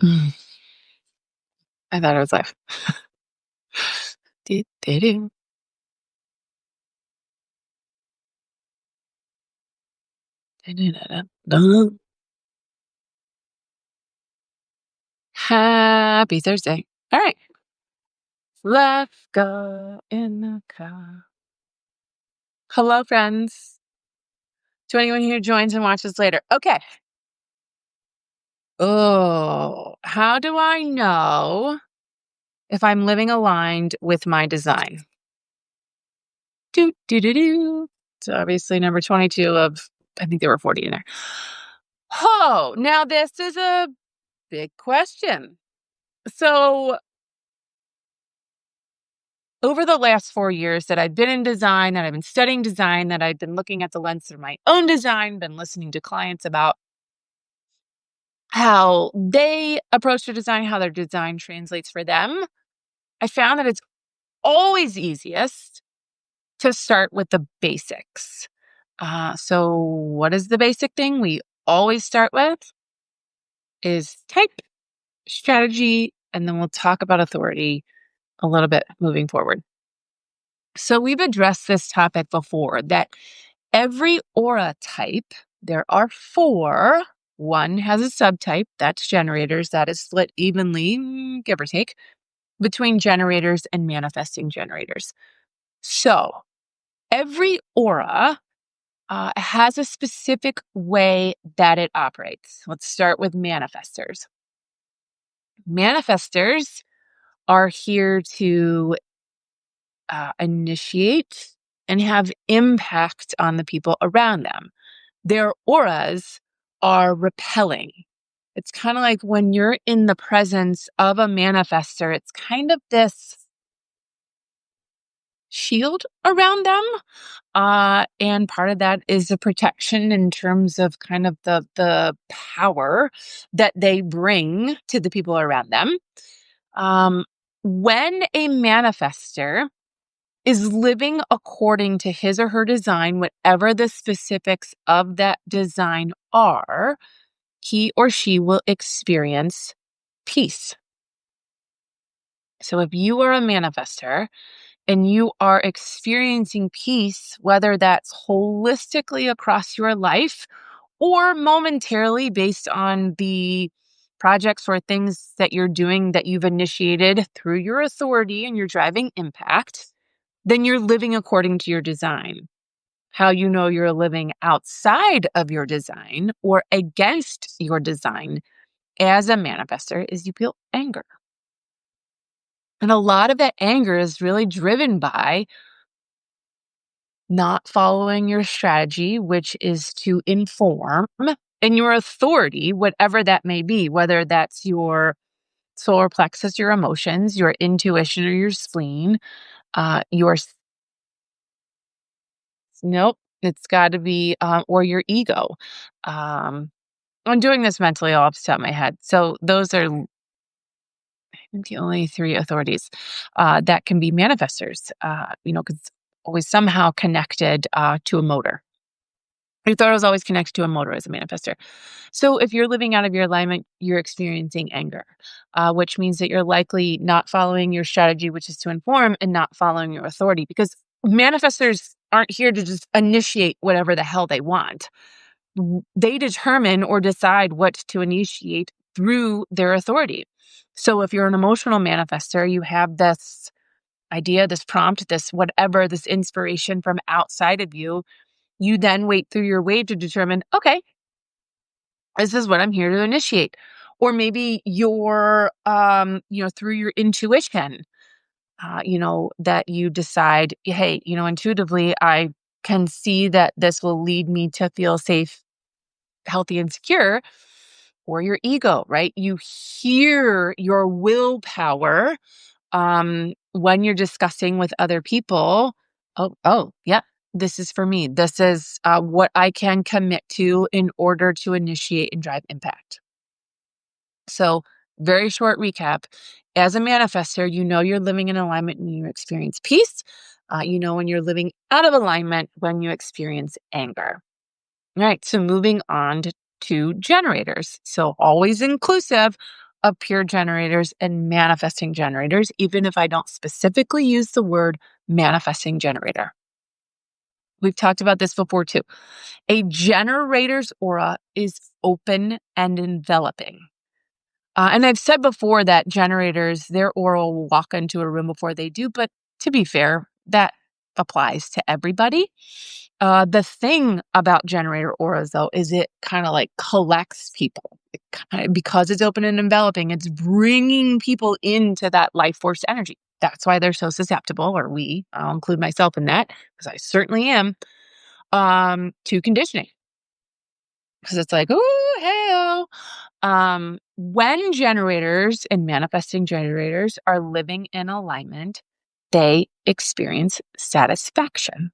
Mm. I thought it was like do. Dun. Happy Thursday. All right. Let's go in the car. Hello, friends. To anyone who joins and watches later. Okay. Oh, how do I know if I'm living aligned with my design? Do, do, do, do. So obviously number 22 of, I think there were 40 in there. Oh, now this is a big question. So over the last 4 years that I've been in design, that I've been studying design, that I've been looking at the lens of my own design, been listening to clients about how they approach their design, how their design translates for them, I found that it's always easiest to start with the basics. So, what is the basic thing we always start with? Is type, strategy, and then we'll talk about authority a little bit moving forward. So, we've addressed this topic before that every aura type, there are four. One has a subtype, that's generators, that is split evenly, give or take, between generators and manifesting generators. So, every aura has a specific way that it operates. Let's start with manifestors. Manifestors are here to initiate and have impact on the people around them. Their auras are repelling. It's kind of like when you're in the presence of a manifestor, it's kind of this shield around them. And part of that is a protection in terms of kind of the power that they bring to the people around them. Um, when a manifester is living according to his or her design, whatever the specifics of that design are, he or she will experience peace. So if you are a manifester and you are experiencing peace, whether that's holistically across your life or momentarily based on the projects or things that you're doing that you've initiated through your authority and your driving impact, then you're living according to your design. How you know you're living outside of your design or against your design as a manifester is you feel anger. And a lot of that anger is really driven by not following your strategy, which is to inform, and your authority, whatever that may be, whether that's your solar plexus, your emotions, your intuition, or your spleen, nope, it's got to be, or your ego. Um, I'm doing this mentally all off the top of my head. So those are the only three authorities that can be manifestors, because always somehow connected to a motor. I thought it was always connected to a motor as a manifester. So if you're living out of your alignment, you're experiencing anger, which means that you're likely not following your strategy, which is to inform, and not following your authority, because manifestors aren't here to just initiate whatever the hell they want. They determine or decide what to initiate through their authority. So if you're an emotional manifester, you have this idea, this prompt, this whatever, this inspiration from outside of you. You then wait through your way to determine, okay, this is what I'm here to initiate. Or maybe you're, through your intuition, that you decide, hey, intuitively, I can see that this will lead me to feel safe, healthy, and secure. Or your ego, right? You hear your willpower when you're discussing with other people. Oh, yeah, this is for me. This is what I can commit to in order to initiate and drive impact. So, very short recap. As a manifester, you know you're living in alignment when you experience peace. You know when you're living out of alignment when you experience anger. All right, so moving on to generators. So, always inclusive of pure generators and manifesting generators, even if I don't specifically use the word manifesting generator. We've talked about this before too. A generator's aura is open and enveloping. And I've said before that generators, their aura will walk into a room before they do, but to be fair, that applies to everybody. The thing about generator auras, though, is it kind of like collects people. Because it's open and enveloping, it's bringing people into that life force energy. That's why they're so susceptible, or I'll include myself in that, because I certainly am, to conditioning. Because it's like, oh, hey, when generators and manifesting generators are living in alignment, they experience satisfaction.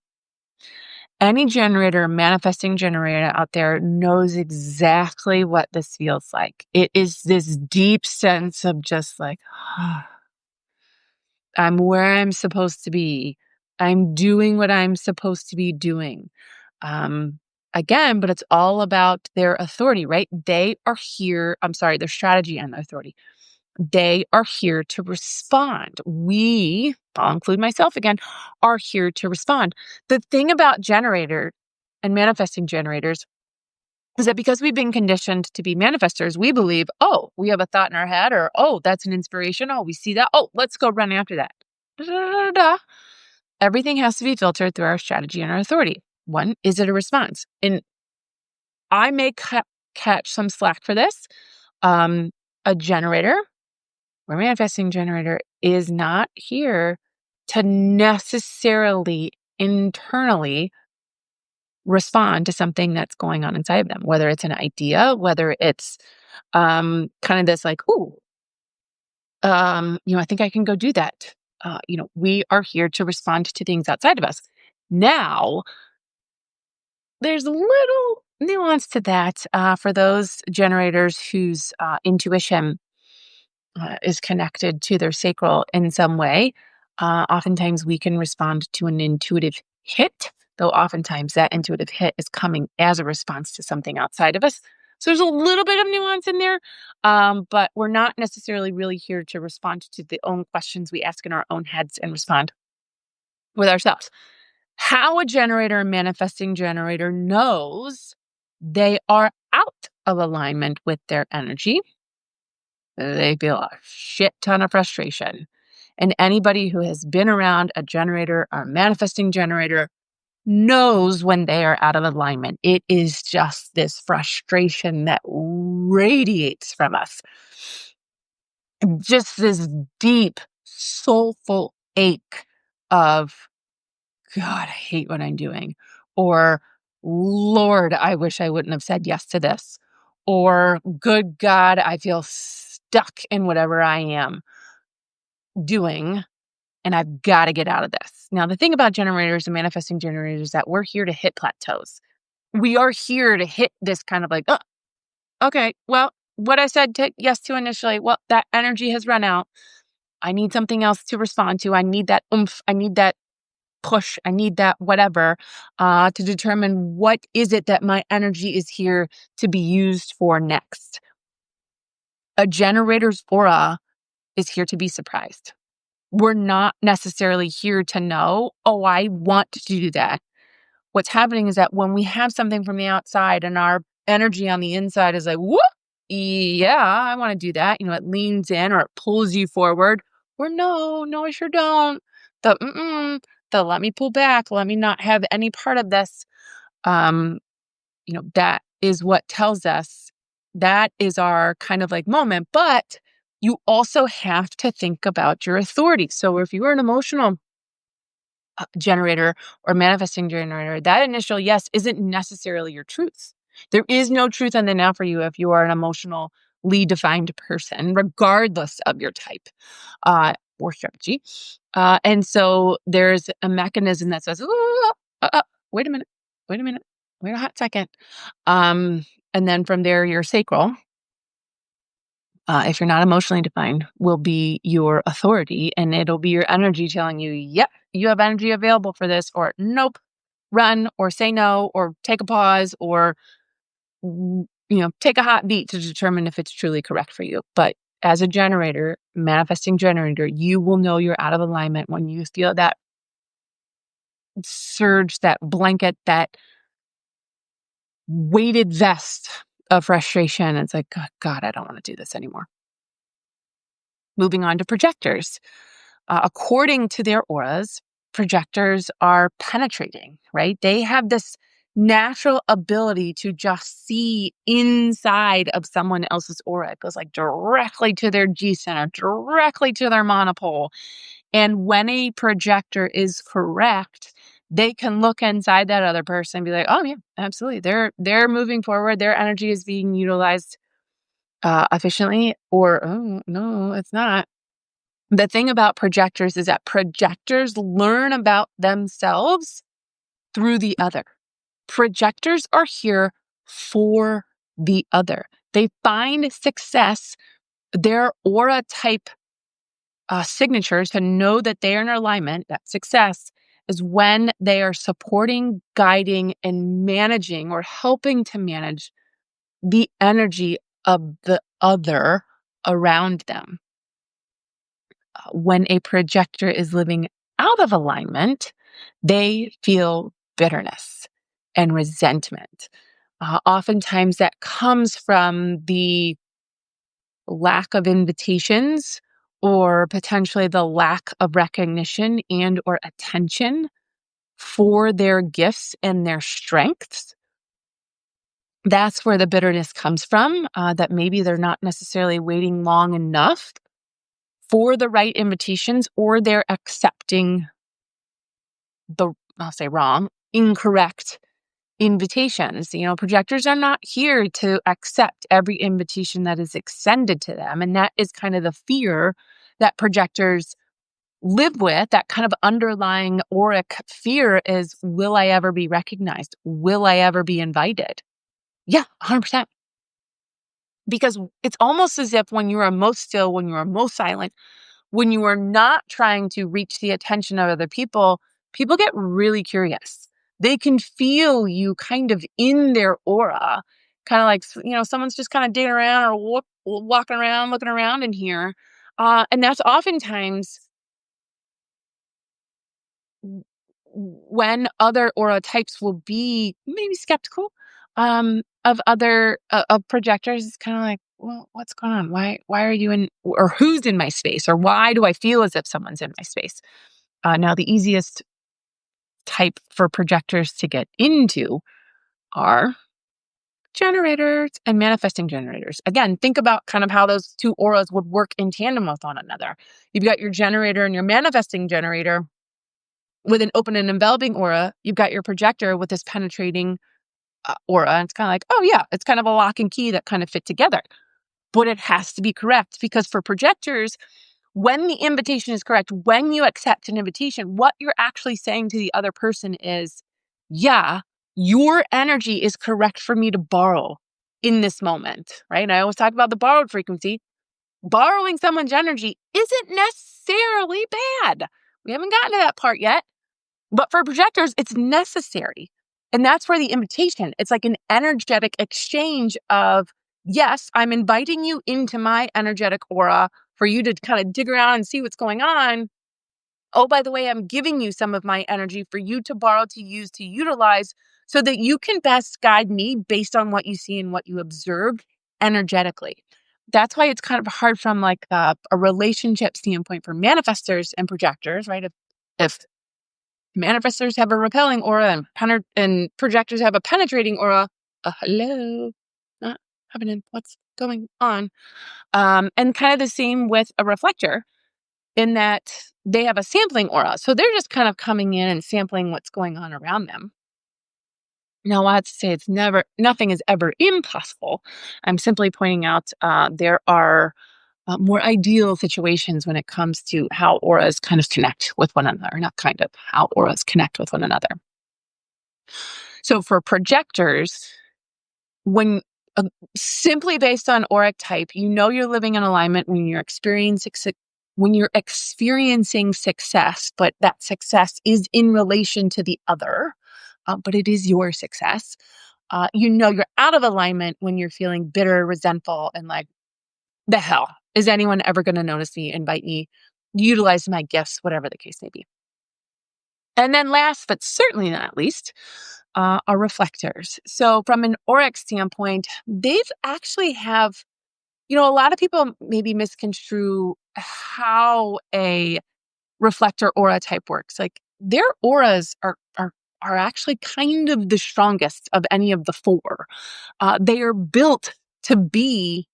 Any generator, manifesting generator out there knows exactly what this feels like. It is this deep sense of just like, I'm where I'm supposed to be. I'm doing what I'm supposed to be doing. Um, Again, but it's all about their authority, right? They are here. I'm sorry, their strategy and their authority. They are here to respond. I'll include myself again, are here to respond. The thing about generator and manifesting generators is that because we've been conditioned to be manifestors, we believe, oh, we have a thought in our head, or oh, that's an inspiration. Oh, we see that. Oh, let's go run after that. Da, da, da, da. Everything has to be filtered through our strategy and our authority. One, is it a response? And I may catch some slack for this. A generator or manifesting generator is not here to necessarily internally respond to something that's going on inside of them, whether it's an idea, whether it's kind of this like, ooh, I think I can go do that. We are here to respond to things outside of us. Now, there's a little nuance to that for those generators whose intuition is connected to their sacral in some way. Oftentimes we can respond to an intuitive hit, though oftentimes that intuitive hit is coming as a response to something outside of us. So there's a little bit of nuance in there, but we're not necessarily really here to respond to the own questions we ask in our own heads and respond with ourselves. How a generator and manifesting generator knows they are out of alignment with their energy. They feel a shit ton of frustration. And anybody who has been around a generator or manifesting generator knows when they are out of alignment. It is just this frustration that radiates from us. Just this deep, soulful ache of, God, I hate what I'm doing. Or, Lord, I wish I wouldn't have said yes to this. Or, good God, I feel stuck in whatever I am doing, and I've got to get out of this. Now, the thing about generators and manifesting generators is that we're here to hit plateaus. We are here to hit this kind of like, oh, okay, well, what I said yes to initially, well, that energy has run out. I need something else to respond to. I need that oomph. I need that push. I need that whatever to determine what is it that my energy is here to be used for next. A generator's aura is here to be surprised. We're not necessarily here to know, oh, I want to do that. What's happening is that when we have something from the outside and our energy on the inside is like, whoop, yeah, I want to do that. It leans in or it pulls you forward. Or no, I sure don't. The let me pull back. Let me not have any part of this. That is what tells us that is our kind of like moment. But you also have to think about your authority. So if you are an emotional generator or manifesting generator, that initial yes isn't necessarily your truth. There is no truth on the now for you if you are an emotionally defined person, regardless of your type or strategy. And so there's a mechanism that says, wait a minute, wait a hot second. And then from there, your sacral, if you're not emotionally defined, will be your authority, and it'll be your energy telling you, yep, you have energy available for this, or nope, run, or say no, or take a pause, or take a hot beat to determine if it's truly correct for you. But as a generator, manifesting generator, you will know you're out of alignment when you feel that surge, that blanket, that weighted vest of frustration. It's like, God, I don't want to do this anymore. Moving on to projectors. According to their auras, projectors are penetrating, right? They have this natural ability to just see inside of someone else's aura. It goes like directly to their G center, directly to their monopole. And when a projector is correct, they can look inside that other person and be like, "Oh yeah, absolutely. They're moving forward. Their energy is being utilized efficiently." Or, "Oh no, it's not." The thing about projectors is that projectors learn about themselves through the other. Projectors are here for the other. They find success, their aura type signatures to know that they are in alignment, that success is when they are supporting, guiding, and managing or helping to manage the energy of the other around them. When a projector is living out of alignment, they feel bitterness and resentment. Oftentimes, that comes from the lack of invitations or potentially the lack of recognition and or attention for their gifts and their strengths. That's where the bitterness comes from, that maybe they're not necessarily waiting long enough for the right invitations, or they're accepting I'll say wrong, incorrect invitations. Projectors are not here to accept every invitation that is extended to them. And that is kind of the fear that projectors live with. That kind of underlying auric fear is, will I ever be recognized? Will I ever be invited? Yeah, 100%. Because it's almost as if when you are most still, when you are most silent, when you are not trying to reach the attention of other people, people get really curious. They can feel you kind of in their aura, kind of like, someone's just kind of digging around or walking around, looking around in here. And that's oftentimes when other aura types will be maybe skeptical of other of projectors. It's kind of like, well, what's going on? Why are you in, or who's in my space, or why do I feel as if someone's in my space? Now, the easiest type for projectors to get into are generators and manifesting generators. Again, think about kind of how those two auras would work in tandem with one another. You've got your generator and your manifesting generator with an open and enveloping aura. You've got your projector with this penetrating aura. And it's kind of like, oh yeah, it's kind of a lock and key that kind of fit together. But it has to be correct, because for projectors, when the invitation is correct, when you accept an invitation, what you're actually saying to the other person is, yeah, your energy is correct for me to borrow in this moment, right? And I always talk about the borrowed frequency. Borrowing someone's energy isn't necessarily bad. We haven't gotten to that part yet. But for projectors, it's necessary. And that's where the invitation, it's like an energetic exchange of, yes, I'm inviting you into my energetic aura for you to kind of dig around and see what's going on. Oh, by the way, I'm giving you some of my energy for you to borrow, to use, to utilize, so that you can best guide me based on what you see and what you observe energetically. That's why it's kind of hard from like a relationship standpoint for manifestors and projectors, right? If manifestors have a repelling aura and projectors have a penetrating aura. Hello, not happening. What's going on? And kind of the same with a reflector, in that they have a sampling aura. So they're just kind of coming in and sampling what's going on around them. Now, I have to say nothing is ever impossible. I'm simply pointing out there are more ideal situations when it comes to how auras kind of connect with one another, not kind of, how auras connect with one another. So for projectors, when simply based on auric type, you're living in alignment when you're experiencing success, but that success is in relation to the other, but it is your success. You're out of alignment when you're feeling bitter, resentful, and like, the hell. Is anyone ever going to notice me, invite me, utilize my gifts, whatever the case may be? And then last, but certainly not least, are reflectors. So from an auric standpoint, they've actually have, a lot of people maybe misconstrue how a reflector aura type works. Like their auras are actually kind of the strongest of any of the four. They are built to be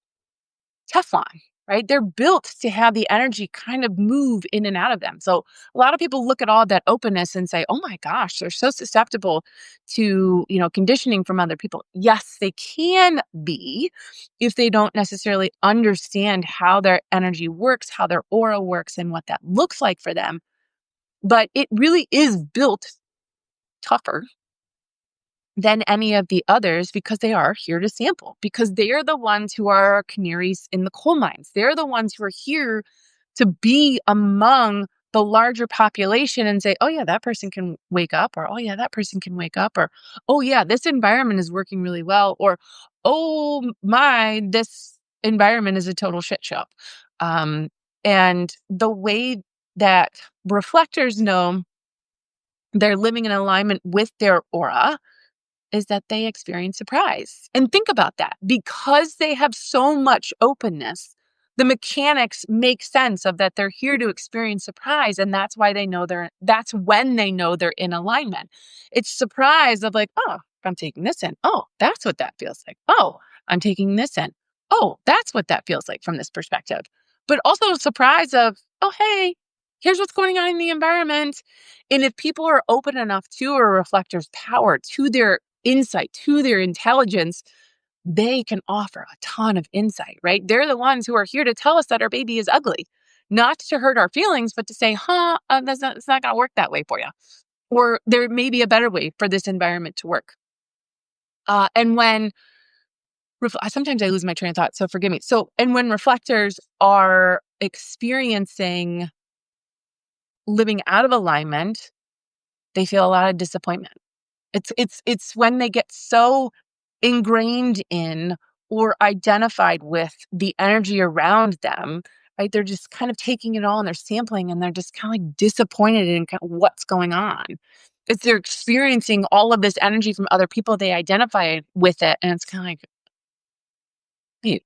Teflon, right? They're built to have the energy kind of move in and out of them. So a lot of people look at all that openness and say, "Oh my gosh, they're so susceptible to, conditioning from other people." Yes, they can be if they don't necessarily understand how their energy works, how their aura works, and what that looks like for them. But it really is built tougher than any of the others because they are here to sample, because they are the ones who are canaries in the coal mines. They're the ones who are here to be among the larger population and say, oh, yeah, that person can wake up, or oh, yeah, that person can wake up, or oh, yeah, this environment is working really well, or oh, my, this environment is a total shit show. And the way that reflectors know they're living in alignment with their aura is that they experience surprise. And think about that. Because they have so much openness, the mechanics make sense of that they're here to experience surprise. And that's why that's when they know they're in alignment. It's surprise of like, oh, I'm taking this in. Oh, that's what that feels like. Oh, I'm taking this in. Oh, that's what that feels like from this perspective. But also a surprise of, oh, hey, here's what's going on in the environment. And if people are open enough to a reflector's power, to their insight, to their intelligence, they can offer a ton of insight, right? They're the ones who are here to tell us that our baby is ugly, not to hurt our feelings, but to say, it's not going to work that way for you. Or there may be a better way for this environment to work. And when, sometimes I lose my train of thought, so forgive me. So, and when reflectors are experiencing living out of alignment, they feel a lot of disappointment. It's when they get so ingrained in or identified with the energy around them, right? They're just kind of taking it all and they're sampling and they're just kind of like disappointed in kind of what's going on. It's they're experiencing all of this energy from other people. They identify with it, and it's kind of like, wait,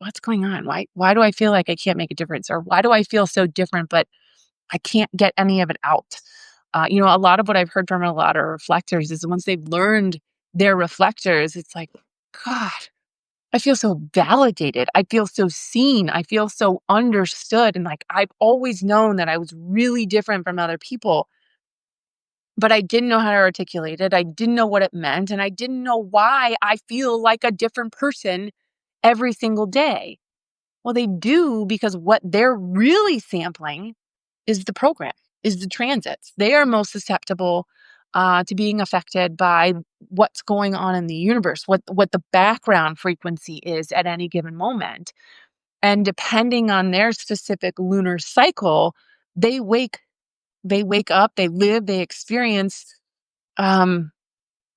what's going on? Why do I feel like I can't make a difference, or why do I feel so different, but I can't get any of it out? A lot of what I've heard from a lot of reflectors is once they've learned their reflectors, it's like, God, I feel so validated. I feel so seen. I feel so understood. And like, I've always known that I was really different from other people, but I didn't know how to articulate it. I didn't know what it meant. And I didn't know why I feel like a different person every single day. Well, they do, because what they're really sampling is the program, is the transits. They are most susceptible to being affected by what's going on in the universe, what the background frequency is at any given moment. And depending on their specific lunar cycle, they wake up, they live, they experience. I'm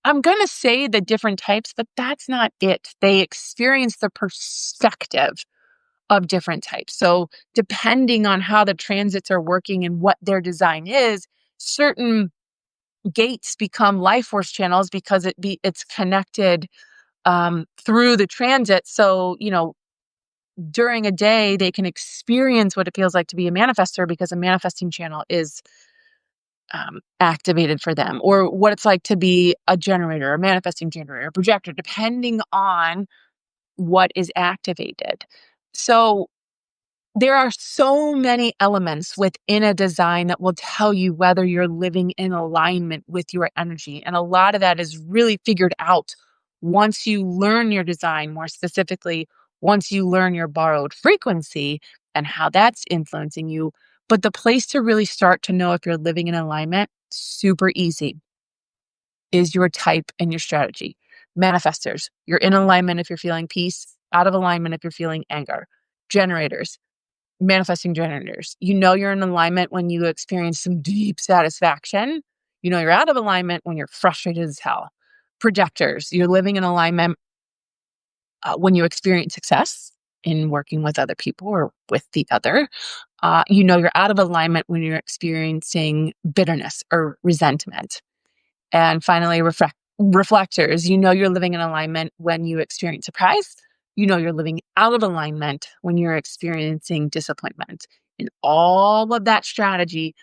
going to say the different types, but that's not it. They experience the perspective of different types. So depending on how the transits are working and what their design is, certain gates become life force channels because it's connected through the transit. So, during a day, they can experience what it feels like to be a manifester because a manifesting channel is activated for them, or what it's like to be a generator, a manifesting generator, a projector, depending on what is activated. So there are so many elements within a design that will tell you whether you're living in alignment with your energy. And a lot of that is really figured out once you learn your design, more specifically, once you learn your borrowed frequency and how that's influencing you. But the place to really start to know if you're living in alignment, super easy, is your type and your strategy. Manifestors, you're in alignment if you're feeling peace, out of alignment if you're feeling anger. Generators, manifesting generators. You're in alignment when you experience some deep satisfaction. You're out of alignment when you're frustrated as hell. Projectors, you're living in alignment when you experience success. in working with other people or with the other. You know you're out of alignment when you're experiencing bitterness or resentment. And finally, reflectors, you know you're living in alignment when you experience surprise. You know you're living out of alignment when you're experiencing disappointment. And all of that strategy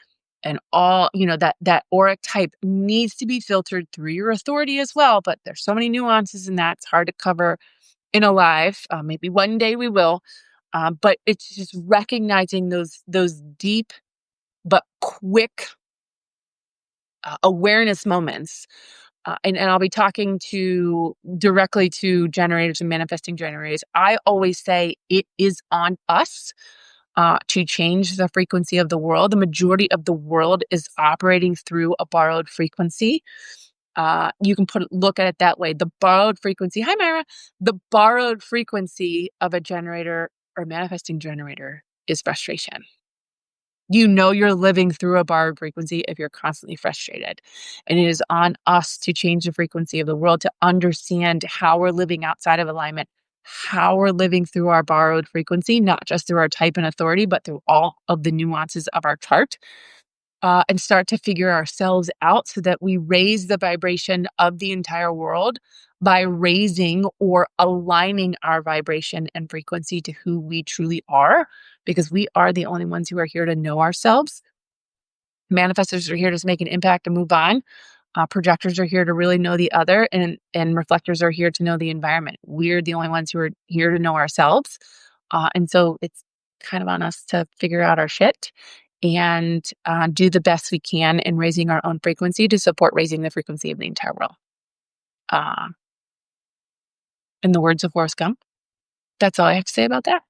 and all, that auric type needs to be filtered through your authority as well. But there's so many nuances in that. It's hard to cover in a live. Maybe one day we will. But it's just recognizing those deep but quick awareness moments. And I'll be talking to directly to generators and manifesting generators. I always say it is on us to change the frequency of the world. The majority of the world is operating through a borrowed frequency. You can look at it that way. The borrowed frequency. Hi, Myra. The borrowed frequency of a generator or manifesting generator is frustration. You know you're living through a borrowed frequency if you're constantly frustrated. And it is on us to change the frequency of the world, to understand how we're living outside of alignment, how we're living through our borrowed frequency, not just through our type and authority, but through all of the nuances of our chart. And start to figure ourselves out so that we raise the vibration of the entire world by raising or aligning our vibration and frequency to who we truly are, because we are the only ones who are here to know ourselves. Manifestors are here to make an impact and move on. Projectors are here to really know the other, and reflectors are here to know the environment. We're the only ones who are here to know ourselves. And so it's kind of on us to figure out our shit and do the best we can in raising our own frequency to support raising the frequency of the entire world. Uh, in the words of Forrest Gump, that's all I have to say about that.